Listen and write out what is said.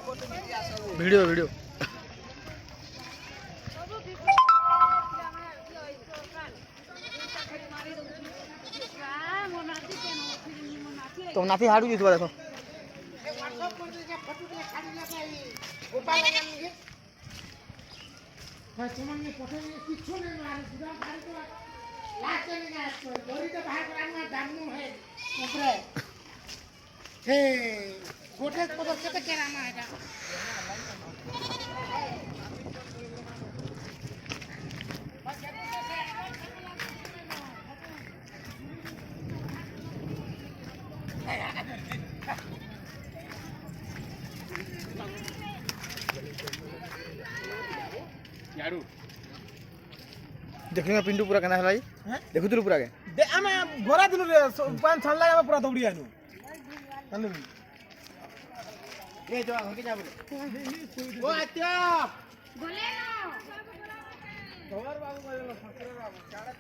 video video तो नाथी हाडू जी देखो गोटे पदक्षेप केरामा है यारू देखिए पिंटू पूरा कहना है भाई देखु तू पूरा के दे आमे घोरा दिनु रे पान छानला आमे पूरा दौड़ी आनु चल ए जो होके जा बोले ओ आत्या बोले ना गवर बाबू बोले फकरे बाबू चाड़ा